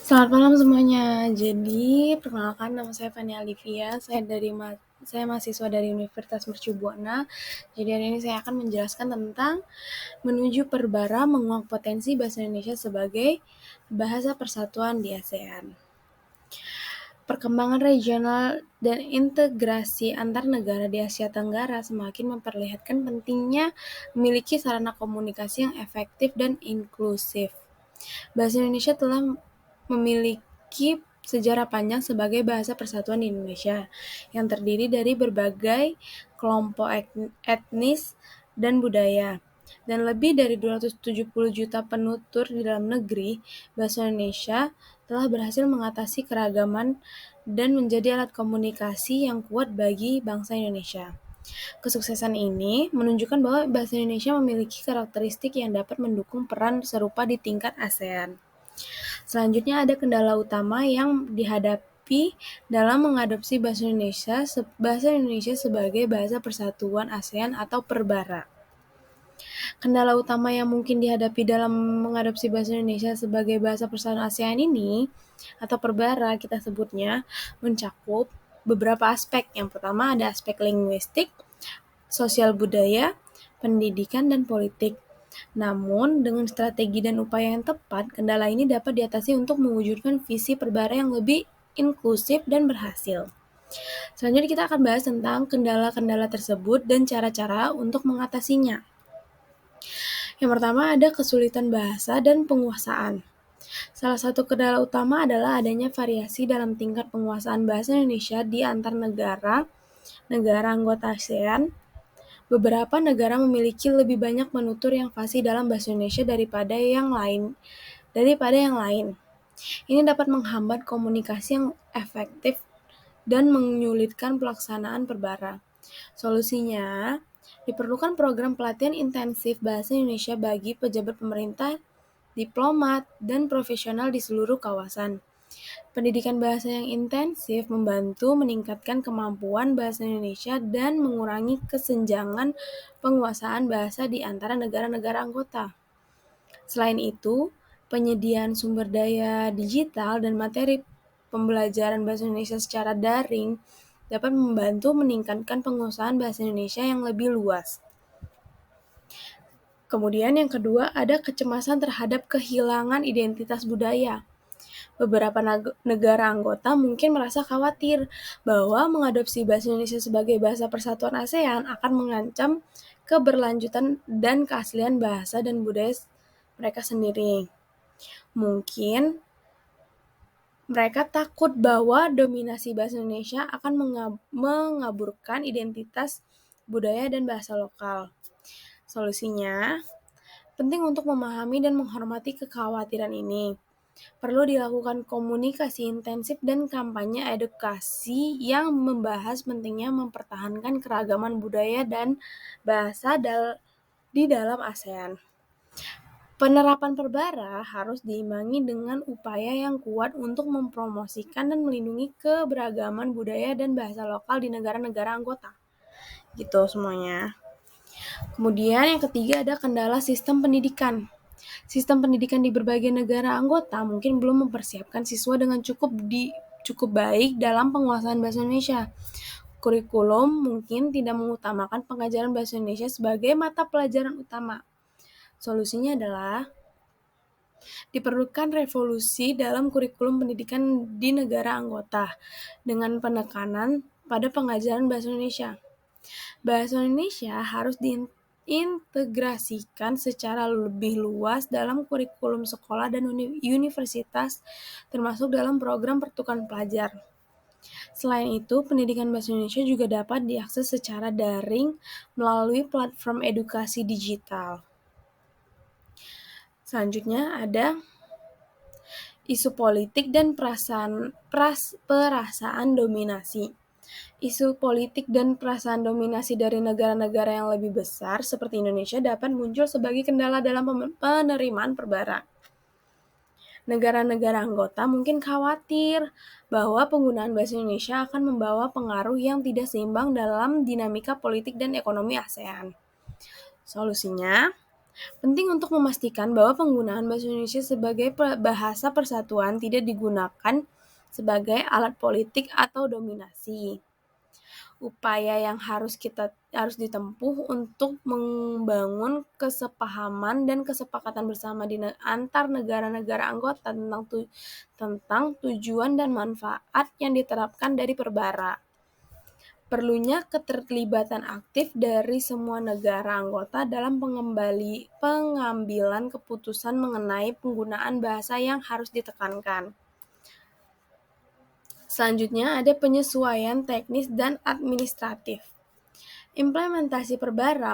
Selamat malam semuanya. Jadi, perkenalkan nama saya Fania Alivia. Saya mahasiswa dari Universitas Mercu Buana. Jadi hari ini saya akan menjelaskan tentang menuju perbara menguak potensi bahasa Indonesia sebagai bahasa persatuan di ASEAN. Perkembangan regional dan integrasi antar negara di Asia Tenggara semakin memperlihatkan pentingnya memiliki sarana komunikasi yang efektif dan inklusif. Bahasa Indonesia telah memiliki sejarah panjang sebagai bahasa persatuan di Indonesia, yang terdiri dari berbagai kelompok etnis dan budaya. Dan lebih dari 270 juta penutur di dalam negeri, bahasa Indonesia telah berhasil mengatasi keragaman dan menjadi alat komunikasi yang kuat bagi bangsa Indonesia. Kesuksesan ini menunjukkan bahwa bahasa Indonesia memiliki karakteristik yang dapat mendukung peran serupa di tingkat ASEAN. Selanjutnya ada kendala utama yang dihadapi dalam mengadopsi bahasa Indonesia sebagai bahasa persatuan ASEAN atau perbara. Kendala utama yang mungkin dihadapi dalam mengadopsi bahasa Indonesia sebagai bahasa persatuan ASEAN ini atau perbara kita sebutnya mencakup beberapa aspek. Yang pertama ada aspek linguistik, sosial budaya, pendidikan, dan politik. Namun, dengan strategi dan upaya yang tepat, kendala ini dapat diatasi untuk mewujudkan visi perbara yang lebih inklusif dan berhasil. Selanjutnya kita akan bahas tentang kendala-kendala tersebut dan cara-cara untuk mengatasinya. Yang pertama ada kesulitan bahasa dan penguasaan. Salah satu kendala utama adalah adanya variasi dalam tingkat penguasaan bahasa Indonesia di antar negara anggota ASEAN. Beberapa negara memiliki lebih banyak penutur yang fasih dalam bahasa Indonesia daripada yang lain. Ini dapat menghambat komunikasi yang efektif dan menyulitkan pelaksanaan perbara. Solusinya, diperlukan program pelatihan intensif bahasa Indonesia bagi pejabat pemerintah, diplomat, dan profesional di seluruh kawasan. Pendidikan bahasa yang intensif membantu meningkatkan kemampuan bahasa Indonesia dan mengurangi kesenjangan penguasaan bahasa di antara negara-negara anggota. Selain itu, penyediaan sumber daya digital dan materi pembelajaran bahasa Indonesia secara daring dapat membantu meningkatkan penguasaan bahasa Indonesia yang lebih luas. Kemudian yang kedua ada kecemasan terhadap kehilangan identitas budaya. Beberapa negara anggota mungkin merasa khawatir bahwa mengadopsi bahasa Indonesia sebagai bahasa persatuan ASEAN akan mengancam keberlanjutan dan keaslian bahasa dan budaya mereka sendiri. Mungkin mereka takut bahwa dominasi bahasa Indonesia akan mengaburkan identitas budaya dan bahasa lokal. Solusinya, penting untuk memahami dan menghormati kekhawatiran ini. Perlu dilakukan komunikasi intensif dan kampanye edukasi yang membahas pentingnya mempertahankan keragaman budaya dan bahasa di dalam ASEAN. Penerapan perbara harus diimbangi dengan upaya yang kuat untuk mempromosikan dan melindungi keberagaman budaya dan bahasa lokal di negara-negara anggota. Gitu semuanya. Kemudian yang ketiga ada kendala sistem pendidikan. Sistem pendidikan di berbagai negara anggota mungkin belum mempersiapkan siswa dengan cukup baik dalam penguasaan bahasa Indonesia. Kurikulum mungkin tidak mengutamakan pengajaran bahasa Indonesia sebagai mata pelajaran utama. Solusinya adalah diperlukan revolusi dalam kurikulum pendidikan di negara anggota dengan penekanan pada pengajaran bahasa Indonesia. Bahasa Indonesia harus diintegrasikan secara lebih luas dalam kurikulum sekolah dan universitas, termasuk dalam program pertukaran pelajar. Selain itu, pendidikan bahasa Indonesia juga dapat diakses secara daring melalui platform edukasi digital. Selanjutnya ada isu politik dan perasaan dominasi. Isu politik dan perasaan dominasi dari negara-negara yang lebih besar seperti Indonesia dapat muncul sebagai kendala dalam penerimaan perbara. Negara-negara anggota mungkin khawatir bahwa penggunaan bahasa Indonesia akan membawa pengaruh yang tidak seimbang dalam dinamika politik dan ekonomi ASEAN. Solusinya, Penting untuk memastikan bahwa penggunaan bahasa Indonesia sebagai bahasa persatuan tidak digunakan sebagai alat politik atau dominasi. Upaya yang harus ditempuh untuk membangun kesepahaman dan kesepakatan bersama antar negara-negara anggota tentang tujuan dan manfaat yang diterapkan dari perbara. Perlunya keterlibatan aktif dari semua negara anggota dalam pengambilan keputusan mengenai penggunaan bahasa yang harus ditekankan. Selanjutnya ada penyesuaian teknis dan administratif. Implementasi perbara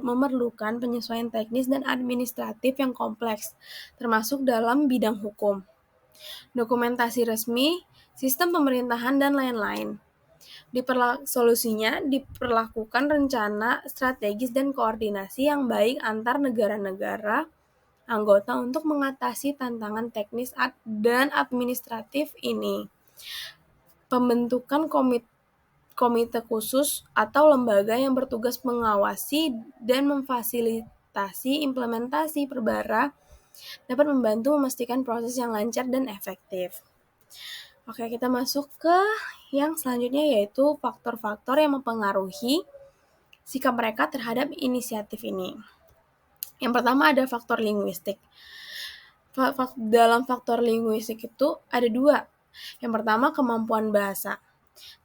memerlukan penyesuaian teknis dan administratif yang kompleks, termasuk dalam bidang hukum, dokumentasi resmi, sistem pemerintahan, dan lain-lain. Solusinya diperlakukan rencana strategis dan koordinasi yang baik antar negara-negara anggota untuk mengatasi tantangan teknis dan administratif ini. Pembentukan komite khusus atau lembaga yang bertugas mengawasi dan memfasilitasi implementasi perbara dapat membantu memastikan proses yang lancar dan efektif. Oke, kita masuk ke yang selanjutnya, yaitu faktor-faktor yang mempengaruhi sikap mereka terhadap inisiatif ini. Yang pertama ada faktor linguistik. Dalam faktor linguistik itu ada dua. Yang pertama, kemampuan bahasa.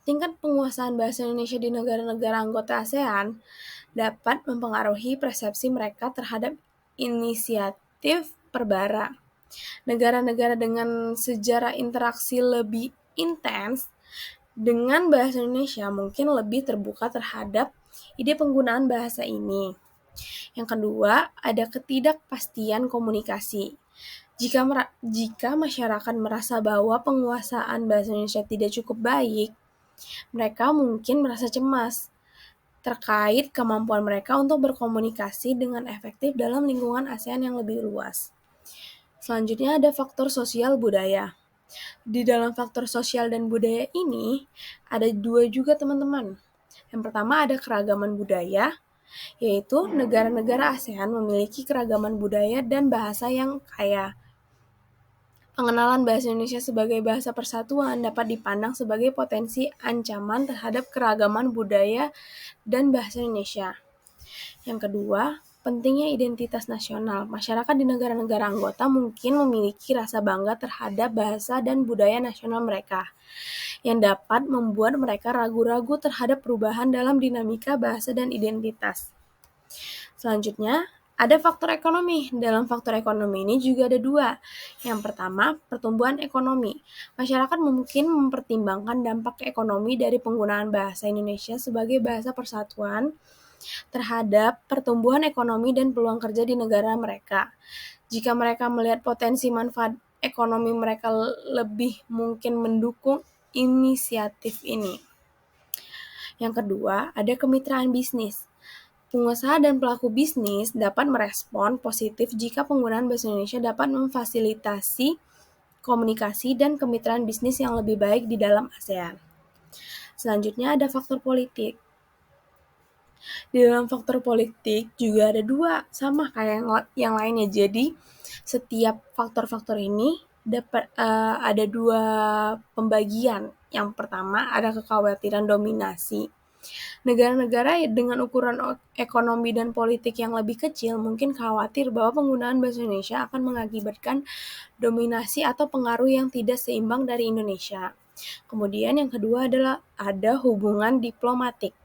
Tingkat penguasaan bahasa Indonesia di negara-negara anggota ASEAN dapat mempengaruhi persepsi mereka terhadap inisiatif perbara. Negara-negara dengan sejarah interaksi lebih intens dengan bahasa Indonesia mungkin lebih terbuka terhadap ide penggunaan bahasa ini. Yang kedua, ada ketidakpastian komunikasi. Jika masyarakat merasa bahwa penguasaan bahasa Indonesia tidak cukup baik, mereka mungkin merasa cemas terkait kemampuan mereka untuk berkomunikasi dengan efektif dalam lingkungan ASEAN yang lebih luas. Selanjutnya ada faktor sosial budaya. Di dalam faktor sosial dan budaya ini, ada dua juga teman-teman. Yang pertama ada keragaman budaya, yaitu negara-negara ASEAN memiliki keragaman budaya dan bahasa yang kaya. Pengenalan bahasa Indonesia sebagai bahasa persatuan dapat dipandang sebagai potensi ancaman terhadap keragaman budaya dan bahasa Indonesia. Yang kedua, pentingnya identitas nasional. Masyarakat di negara-negara anggota mungkin memiliki rasa bangga terhadap bahasa dan budaya nasional mereka, yang dapat membuat mereka ragu-ragu terhadap perubahan dalam dinamika bahasa dan identitas. Selanjutnya, ada faktor ekonomi. Dalam faktor ekonomi ini juga ada dua. Yang pertama, pertumbuhan ekonomi. Masyarakat mungkin mempertimbangkan dampak ekonomi dari penggunaan bahasa Indonesia sebagai bahasa persatuan terhadap pertumbuhan ekonomi dan peluang kerja di negara mereka. Jika mereka melihat potensi manfaat ekonomi, mereka lebih mungkin mendukung inisiatif ini. Yang kedua, ada kemitraan bisnis. Pengusaha dan pelaku bisnis dapat merespon positif jika penggunaan bahasa Indonesia dapat memfasilitasi komunikasi dan kemitraan bisnis yang lebih baik di dalam ASEAN. Selanjutnya ada faktor politik. Di dalam faktor politik juga ada dua, sama kayak yang lainnya. Jadi setiap faktor-faktor ini dapat ada dua pembagian. Yang pertama ada kekhawatiran dominasi. Negara-negara dengan ukuran ekonomi dan politik yang lebih kecil mungkin khawatir bahwa penggunaan bahasa Indonesia akan mengakibatkan dominasi atau pengaruh yang tidak seimbang dari Indonesia. Kemudian yang kedua adalah ada hubungan diplomatik.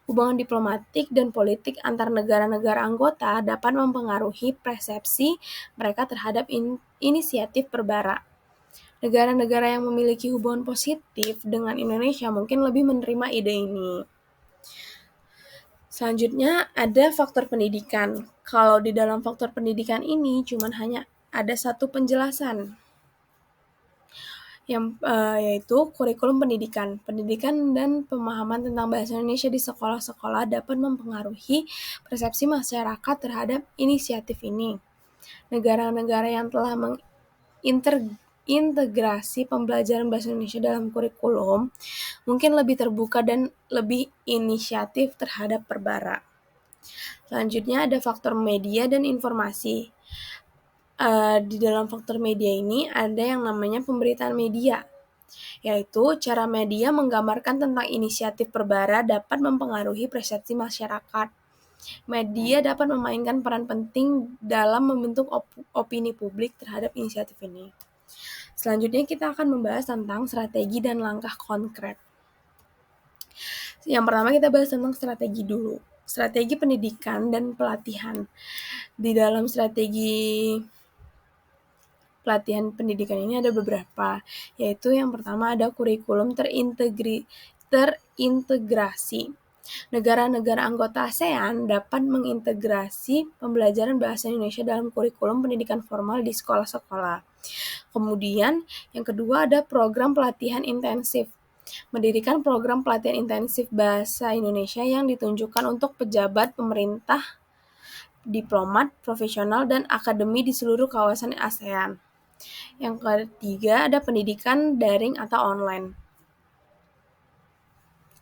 Hubungan diplomatik dan politik antar negara-negara anggota dapat mempengaruhi persepsi mereka terhadap inisiatif perbara. Negara-negara yang memiliki hubungan positif dengan Indonesia mungkin lebih menerima ide ini. Selanjutnya ada faktor pendidikan. Kalau di dalam faktor pendidikan ini hanya ada satu penjelasan, yaitu kurikulum pendidikan. Pendidikan dan pemahaman tentang bahasa Indonesia di sekolah-sekolah dapat mempengaruhi persepsi masyarakat terhadap inisiatif ini. Negara-negara yang telah mengintegrasi pembelajaran bahasa Indonesia dalam kurikulum mungkin lebih terbuka dan lebih inisiatif terhadap perbara. Selanjutnya ada faktor media dan informasi. Di dalam faktor media ini ada yang namanya pemberitaan media, yaitu cara media menggambarkan tentang inisiatif perbara dapat mempengaruhi persepsi masyarakat. Media dapat memainkan peran penting dalam membentuk opini publik terhadap inisiatif ini. Selanjutnya kita akan membahas tentang strategi dan langkah konkret. Yang pertama kita bahas tentang strategi dulu. Strategi pendidikan dan pelatihan. Di dalam strategi pelatihan pendidikan ini ada beberapa, yaitu yang pertama ada kurikulum terintegrasi. Negara-negara anggota ASEAN dapat mengintegrasi pembelajaran bahasa Indonesia dalam kurikulum pendidikan formal di sekolah-sekolah. Kemudian, yang kedua ada program pelatihan intensif. Mendirikan program pelatihan intensif bahasa Indonesia yang ditunjukkan untuk pejabat pemerintah, diplomat, profesional, dan akademi di seluruh kawasan ASEAN. Yang ketiga ada pendidikan daring atau online.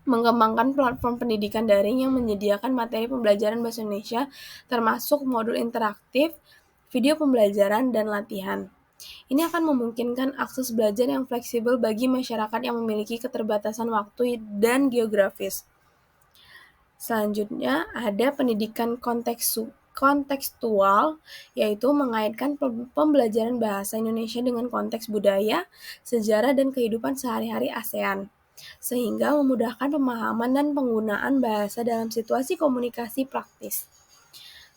Mengembangkan platform pendidikan daring yang menyediakan materi pembelajaran bahasa Indonesia termasuk modul interaktif, video pembelajaran, dan latihan. Ini akan memungkinkan akses belajar yang fleksibel bagi masyarakat yang memiliki keterbatasan waktu dan geografis. Selanjutnya ada pendidikan kontekstual, yaitu mengaitkan pembelajaran bahasa Indonesia dengan konteks budaya, sejarah, dan kehidupan sehari-hari ASEAN, sehingga memudahkan pemahaman dan penggunaan bahasa dalam situasi komunikasi praktis.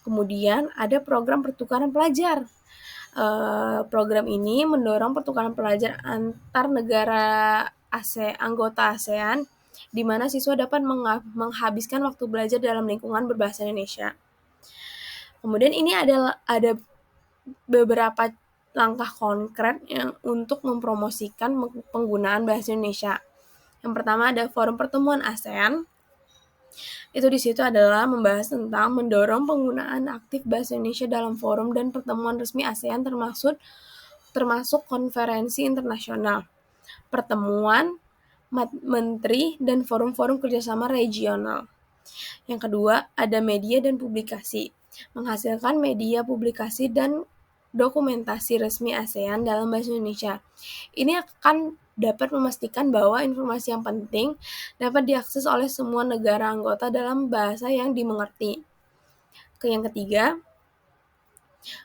Kemudian ada program pertukaran pelajar. Program ini mendorong pertukaran pelajar antar negara anggota ASEAN, di mana siswa dapat menghabiskan waktu belajar dalam lingkungan berbahasa Indonesia. Kemudian ini ada beberapa langkah konkret untuk mempromosikan penggunaan bahasa Indonesia. Yang pertama ada forum pertemuan ASEAN. Itu di situ adalah membahas tentang mendorong penggunaan aktif bahasa Indonesia dalam forum dan pertemuan resmi ASEAN termasuk konferensi internasional, pertemuan menteri, dan forum-forum kerjasama regional. Yang kedua, ada media dan publikasi. Menghasilkan media, publikasi, dan dokumentasi resmi ASEAN dalam bahasa Indonesia. Ini akan dapat memastikan bahwa informasi yang penting dapat diakses oleh semua negara anggota dalam bahasa yang dimengerti. Yang ketiga,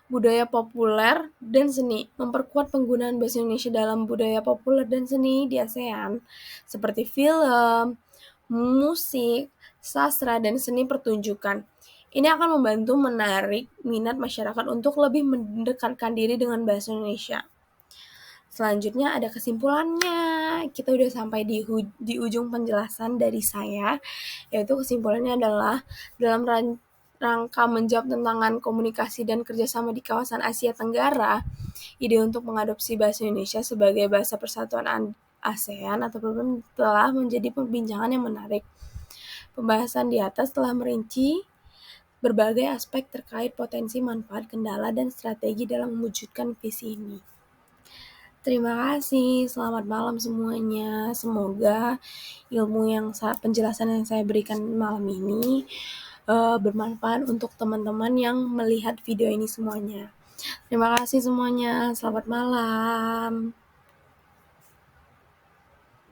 budaya populer dan seni. Memperkuat penggunaan bahasa Indonesia dalam budaya populer dan seni di ASEAN, seperti film, musik, sastra, dan seni pertunjukan. Ini akan membantu menarik minat masyarakat untuk lebih mendekatkan diri dengan bahasa Indonesia. Selanjutnya ada kesimpulannya. Kita udah sampai di ujung penjelasan dari saya, yaitu kesimpulannya adalah dalam rangka menjawab tantangan komunikasi dan kerjasama di kawasan Asia Tenggara, ide untuk mengadopsi bahasa Indonesia sebagai bahasa persatuan ASEAN ataupun telah menjadi perbincangan yang menarik. Pembahasan di atas telah merinci berbagai aspek terkait potensi, manfaat, kendala, dan strategi dalam mewujudkan visi ini. Terima kasih, selamat malam semuanya. Semoga penjelasan yang saya berikan malam ini bermanfaat untuk teman-teman yang melihat video ini semuanya. Terima kasih semuanya, selamat malam.